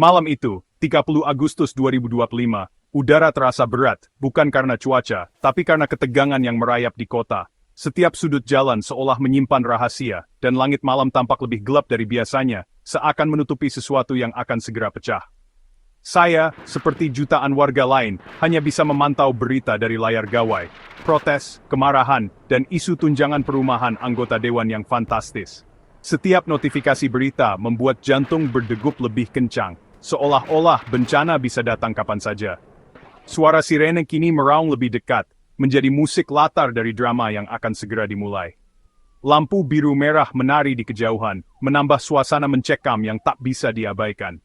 Malam itu, 30 Agustus 2025, udara terasa berat, bukan karena cuaca, tapi karena ketegangan yang merayap di kota. Setiap sudut jalan seolah menyimpan rahasia, dan langit malam tampak lebih gelap dari biasanya, seakan menutupi sesuatu yang akan segera pecah. Saya, seperti jutaan warga lain, hanya bisa memantau berita dari layar gawai, protes, kemarahan, dan isu tunjangan perumahan anggota dewan yang fantastis. Setiap notifikasi berita membuat jantung berdegup lebih kencang, seolah-olah bencana bisa datang kapan saja. Suara sirene kini meraung lebih dekat, menjadi musik latar dari drama yang akan segera dimulai. Lampu biru merah menari di kejauhan, menambah suasana mencekam yang tak bisa diabaikan.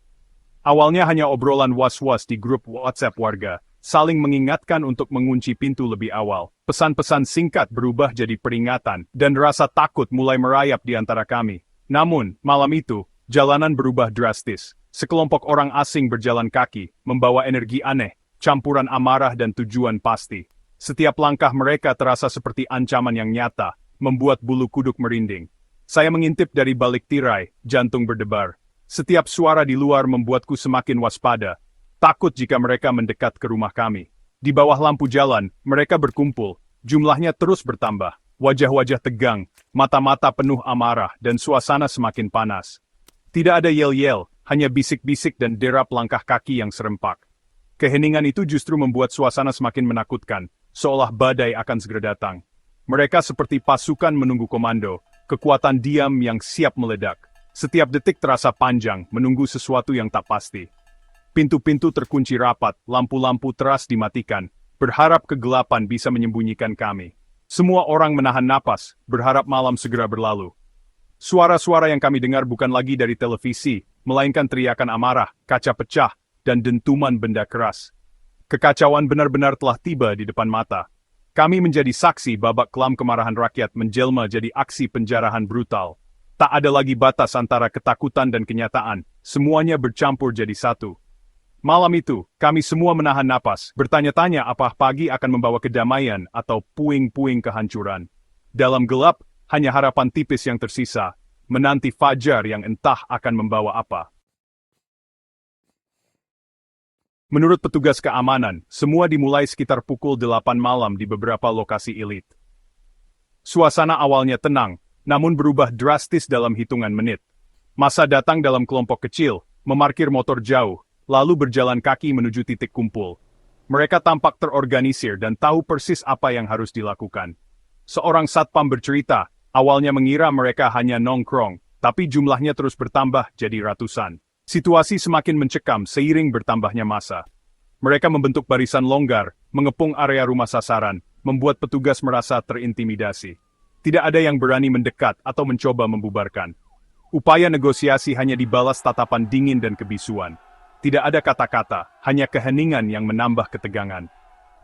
Awalnya hanya obrolan was-was di grup WhatsApp warga, saling mengingatkan untuk mengunci pintu lebih awal. Pesan-pesan singkat berubah jadi peringatan, dan rasa takut mulai merayap di antara kami. Namun, malam itu, jalanan berubah drastis. Sekelompok orang asing berjalan kaki, membawa energi aneh, campuran amarah dan tujuan pasti. Setiap langkah mereka terasa seperti ancaman yang nyata, membuat bulu kuduk merinding. Saya mengintip dari balik tirai, jantung berdebar. Setiap suara di luar membuatku semakin waspada, takut jika mereka mendekat ke rumah kami. Di bawah lampu jalan, mereka berkumpul, jumlahnya terus bertambah. Wajah-wajah tegang, mata-mata penuh amarah, dan suasana semakin panas. Tidak ada yel-yel, hanya bisik-bisik dan derap langkah kaki yang serempak. Keheningan itu justru membuat suasana semakin menakutkan, seolah badai akan segera datang. Mereka seperti pasukan menunggu komando, kekuatan diam yang siap meledak. Setiap detik terasa panjang, menunggu sesuatu yang tak pasti. Pintu-pintu terkunci rapat, lampu-lampu teras dimatikan, berharap kegelapan bisa menyembunyikan kami. Semua orang menahan napas, berharap malam segera berlalu. Suara-suara yang kami dengar bukan lagi dari televisi, melainkan teriakan amarah, kaca pecah, dan dentuman benda keras. Kekacauan benar-benar telah tiba di depan mata. Kami menjadi saksi babak kelam kemarahan rakyat menjelma jadi aksi penjarahan brutal. Tak ada lagi batas antara ketakutan dan kenyataan, semuanya bercampur jadi satu. Malam itu, kami semua menahan napas, bertanya-tanya apa pagi akan membawa kedamaian atau puing-puing kehancuran. Dalam gelap, hanya harapan tipis yang tersisa, menanti fajar yang entah akan membawa apa. Menurut petugas keamanan, semua dimulai sekitar pukul 8 malam di beberapa lokasi elit. Suasana awalnya tenang, namun berubah drastis dalam hitungan menit. Massa datang dalam kelompok kecil, memarkir motor jauh, lalu berjalan kaki menuju titik kumpul. Mereka tampak terorganisir dan tahu persis apa yang harus dilakukan. Seorang satpam bercerita, awalnya mengira mereka hanya nongkrong, tapi jumlahnya terus bertambah jadi ratusan. Situasi semakin mencekam seiring bertambahnya massa. Mereka membentuk barisan longgar, mengepung area rumah sasaran, membuat petugas merasa terintimidasi. Tidak ada yang berani mendekat atau mencoba membubarkan. Upaya negosiasi hanya dibalas tatapan dingin dan kebisuan. Tidak ada kata-kata, hanya keheningan yang menambah ketegangan.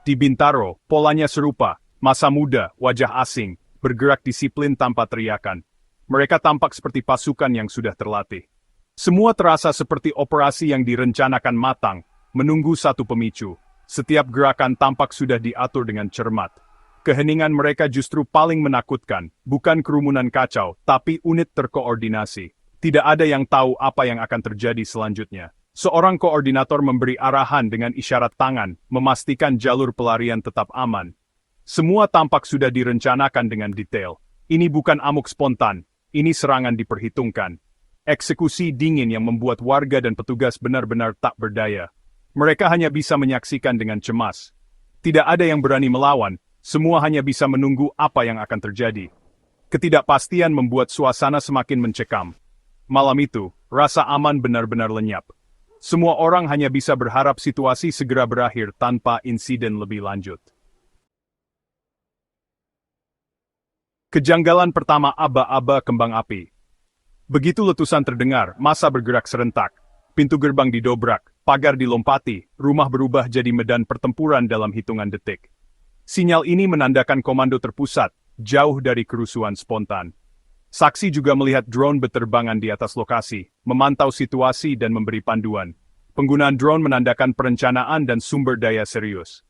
Di Bintaro, polanya serupa, massa muda, wajah asing, bergerak disiplin tanpa teriakan. Mereka tampak seperti pasukan yang sudah terlatih. Semua terasa seperti operasi yang direncanakan matang, menunggu satu pemicu. Setiap gerakan tampak sudah diatur dengan cermat. Keheningan mereka justru paling menakutkan, bukan kerumunan kacau, tapi unit terkoordinasi. Tidak ada yang tahu apa yang akan terjadi selanjutnya. Seorang koordinator memberi arahan dengan isyarat tangan, memastikan jalur pelarian tetap aman. Semua tampak sudah direncanakan dengan detail. Ini bukan amuk spontan, ini serangan diperhitungkan. Eksekusi dingin yang membuat warga dan petugas benar-benar tak berdaya. Mereka hanya bisa menyaksikan dengan cemas. Tidak ada yang berani melawan, semua hanya bisa menunggu apa yang akan terjadi. Ketidakpastian membuat suasana semakin mencekam. Malam itu, rasa aman benar-benar lenyap. Semua orang hanya bisa berharap situasi segera berakhir tanpa insiden lebih lanjut. Kejanggalan pertama aba-aba kembang api. Begitu letusan terdengar, massa bergerak serentak. Pintu gerbang didobrak, pagar dilompati, rumah berubah jadi medan pertempuran dalam hitungan detik. Sinyal ini menandakan komando terpusat, jauh dari kerusuhan spontan. Saksi juga melihat drone berterbangan di atas lokasi, memantau situasi dan memberi panduan. Penggunaan drone menandakan perencanaan dan sumber daya serius.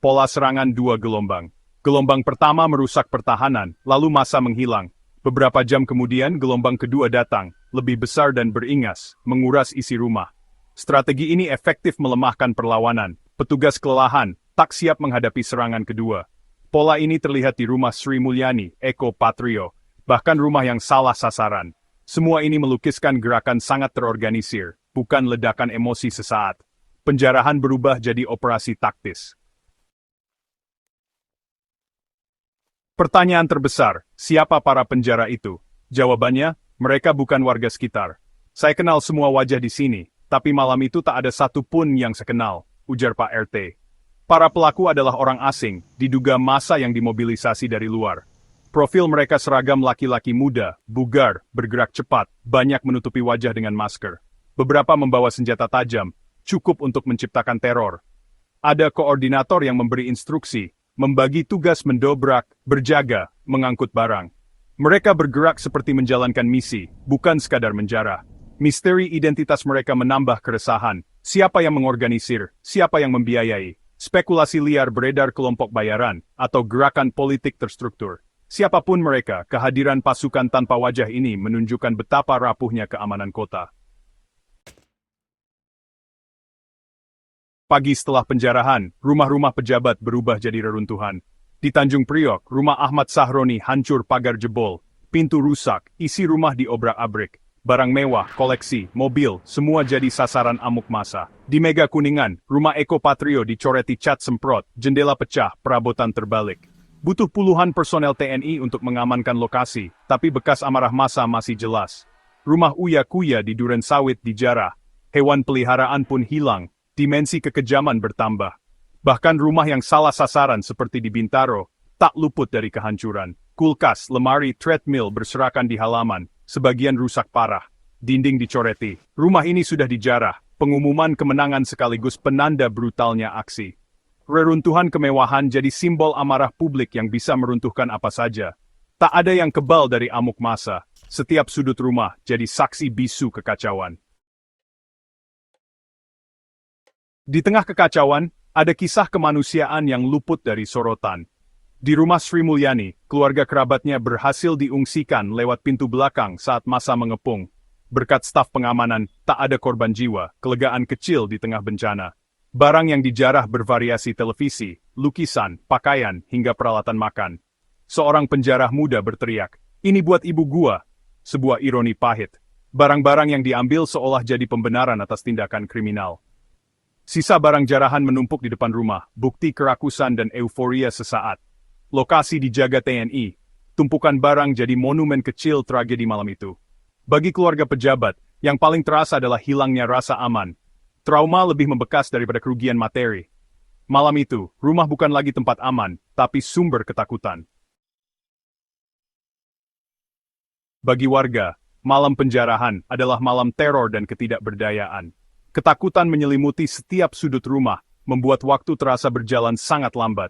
Pola serangan dua gelombang. Gelombang pertama merusak pertahanan, lalu massa menghilang. Beberapa jam kemudian gelombang kedua datang, lebih besar dan beringas, menguras isi rumah. Strategi ini efektif melemahkan perlawanan. Petugas kelelahan, tak siap menghadapi serangan kedua. Pola ini terlihat di rumah Sri Mulyani, Eko Patrio, bahkan rumah yang salah sasaran. Semua ini melukiskan gerakan sangat terorganisir, bukan ledakan emosi sesaat. Penjarahan berubah jadi operasi taktis. Pertanyaan terbesar, siapa para penjara itu? Jawabannya, mereka bukan warga sekitar. Saya kenal semua wajah di sini, tapi malam itu tak ada satu pun yang saya kenal, ujar Pak RT. Para pelaku adalah orang asing, diduga massa yang dimobilisasi dari luar. Profil mereka seragam laki-laki muda, bugar, bergerak cepat, banyak menutupi wajah dengan masker. Beberapa membawa senjata tajam, cukup untuk menciptakan teror. Ada koordinator yang memberi instruksi, membagi tugas mendobrak, berjaga, mengangkut barang. Mereka bergerak seperti menjalankan misi, bukan sekadar menjarah. Misteri identitas mereka menambah keresahan. Siapa yang mengorganisir, siapa yang membiayai. Spekulasi liar beredar kelompok bayaran, atau gerakan politik terstruktur. Siapapun mereka, kehadiran pasukan tanpa wajah ini menunjukkan betapa rapuhnya keamanan kota. Pagi setelah penjarahan, rumah-rumah pejabat berubah jadi reruntuhan. Di Tanjung Priok, rumah Ahmad Sahroni hancur pagar jebol, pintu rusak, isi rumah diobrak-abrik. Barang mewah, koleksi, mobil, semua jadi sasaran amuk massa. Di Mega Kuningan, rumah Eko Patrio dicoreti cat semprot, jendela pecah, perabotan terbalik. Butuh puluhan personel TNI untuk mengamankan lokasi, tapi bekas amarah massa masih jelas. Rumah Uya Kuya di Duren Sawit dijarah. Hewan peliharaan pun hilang. Dimensi kekejaman bertambah. Bahkan rumah yang salah sasaran seperti di Bintaro, tak luput dari kehancuran. Kulkas, lemari, treadmill berserakan di halaman, sebagian rusak parah. Dinding dicoreti. Rumah ini sudah dijarah, pengumuman kemenangan sekaligus penanda brutalnya aksi. Reruntuhan kemewahan jadi simbol amarah publik yang bisa meruntuhkan apa saja. Tak ada yang kebal dari amuk massa. Setiap sudut rumah jadi saksi bisu kekacauan. Di tengah kekacauan, ada kisah kemanusiaan yang luput dari sorotan. Di rumah Sri Mulyani, keluarga kerabatnya berhasil diungsikan lewat pintu belakang saat massa mengepung. Berkat staf pengamanan, tak ada korban jiwa, kelegaan kecil di tengah bencana. Barang yang dijarah bervariasi televisi, lukisan, pakaian, hingga peralatan makan. Seorang penjarah muda berteriak, "Ini buat ibu gua." Sebuah ironi pahit. Barang-barang yang diambil seolah jadi pembenaran atas tindakan kriminal. Sisa barang jarahan menumpuk di depan rumah, bukti kerakusan dan euforia sesaat. Lokasi dijaga TNI, tumpukan barang jadi monumen kecil tragedi malam itu. Bagi keluarga pejabat, yang paling terasa adalah hilangnya rasa aman. Trauma lebih membekas daripada kerugian materi. Malam itu, rumah bukan lagi tempat aman, tapi sumber ketakutan. Bagi warga, malam penjarahan adalah malam teror dan ketidakberdayaan. Ketakutan menyelimuti setiap sudut rumah, membuat waktu terasa berjalan sangat lambat.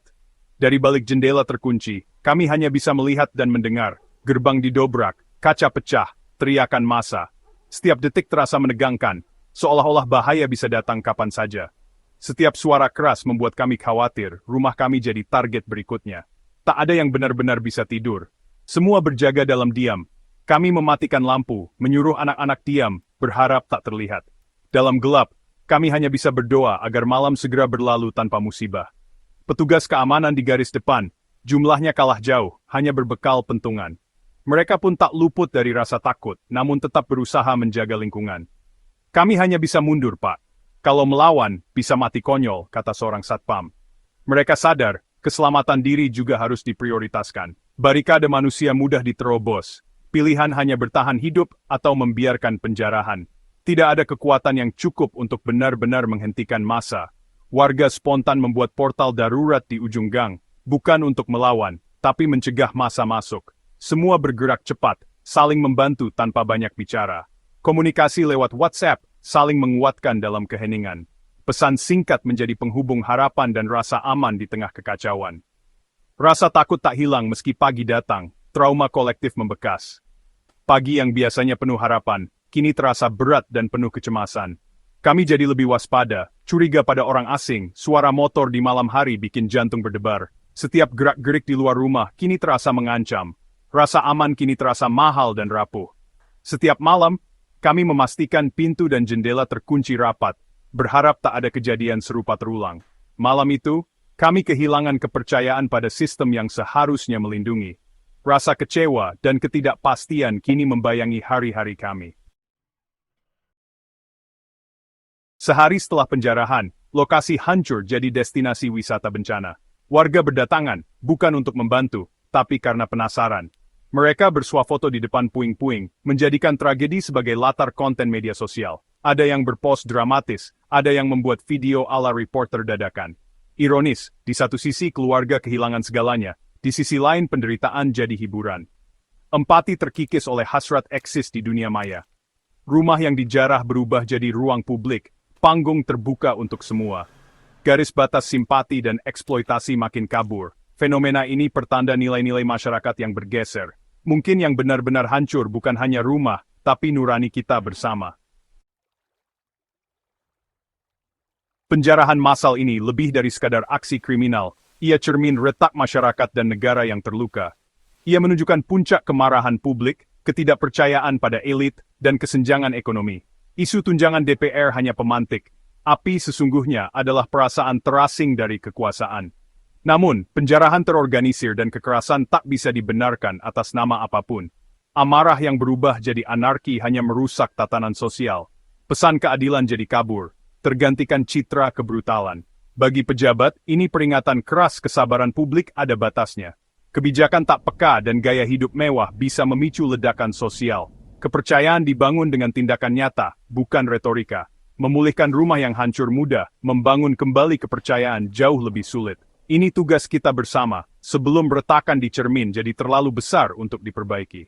Dari balik jendela terkunci, kami hanya bisa melihat dan mendengar. Gerbang didobrak, kaca pecah, teriakan massa. Setiap detik terasa menegangkan, seolah-olah bahaya bisa datang kapan saja. Setiap suara keras membuat kami khawatir, rumah kami jadi target berikutnya. Tak ada yang benar-benar bisa tidur. Semua berjaga dalam diam. Kami mematikan lampu, menyuruh anak-anak diam, berharap tak terlihat. Dalam gelap, kami hanya bisa berdoa agar malam segera berlalu tanpa musibah. Petugas keamanan di garis depan, jumlahnya kalah jauh, hanya berbekal pentungan. Mereka pun tak luput dari rasa takut, namun tetap berusaha menjaga lingkungan. Kami hanya bisa mundur, Pak. Kalau melawan, bisa mati konyol, kata seorang satpam. Mereka sadar, keselamatan diri juga harus diprioritaskan. Barikade manusia mudah diterobos. Pilihan hanya bertahan hidup atau membiarkan penjarahan. Tidak ada kekuatan yang cukup untuk benar-benar menghentikan massa. Warga spontan membuat portal darurat di ujung gang, bukan untuk melawan, tapi mencegah massa masuk. Semua bergerak cepat, saling membantu tanpa banyak bicara. Komunikasi lewat WhatsApp, saling menguatkan dalam keheningan. Pesan singkat menjadi penghubung harapan dan rasa aman di tengah kekacauan. Rasa takut tak hilang meski pagi datang, trauma kolektif membekas. Pagi yang biasanya penuh harapan, kini terasa berat dan penuh kecemasan. Kami jadi lebih waspada, curiga pada orang asing, suara motor di malam hari bikin jantung berdebar. Setiap gerak-gerik di luar rumah kini terasa mengancam. Rasa aman kini terasa mahal dan rapuh. Setiap malam, Kami memastikan pintu dan jendela terkunci rapat, berharap tak ada kejadian serupa terulang. Malam itu, kami kehilangan kepercayaan pada sistem yang seharusnya melindungi. Rasa kecewa dan ketidakpastian kini membayangi hari-hari kami. Sehari setelah penjarahan, lokasi hancur jadi destinasi wisata bencana. Warga berdatangan, bukan untuk membantu, tapi karena penasaran. Mereka bersuah foto di depan puing-puing, menjadikan tragedi sebagai latar konten media sosial. Ada yang berpose dramatis, ada yang membuat video ala reporter dadakan. Ironis, di satu sisi keluarga kehilangan segalanya, di sisi lain penderitaan jadi hiburan. Empati terkikis oleh hasrat eksis di dunia maya. Rumah yang dijarah berubah jadi ruang publik, panggung terbuka untuk semua. Garis batas simpati dan eksploitasi makin kabur. Fenomena ini pertanda nilai-nilai masyarakat yang bergeser. Mungkin yang benar-benar hancur bukan hanya rumah, tapi nurani kita bersama. Penjarahan massal ini lebih dari sekadar aksi kriminal. Ia cermin retak masyarakat dan negara yang terluka. Ia menunjukkan puncak kemarahan publik, ketidakpercayaan pada elit, dan kesenjangan ekonomi. Isu tunjangan DPR hanya pemantik. Api sesungguhnya adalah perasaan terasing dari kekuasaan. Namun, penjarahan terorganisir dan kekerasan tak bisa dibenarkan atas nama apapun. Amarah yang berubah jadi anarki hanya merusak tatanan sosial. Pesan keadilan jadi kabur, tergantikan citra kebrutalan. Bagi pejabat, ini peringatan keras kesabaran publik ada batasnya. Kebijakan tak peka dan gaya hidup mewah bisa memicu ledakan sosial. Kepercayaan dibangun dengan tindakan nyata, bukan retorika. Memulihkan rumah yang hancur mudah, membangun kembali kepercayaan jauh lebih sulit. Ini tugas kita bersama, sebelum retakan di cermin jadi terlalu besar untuk diperbaiki.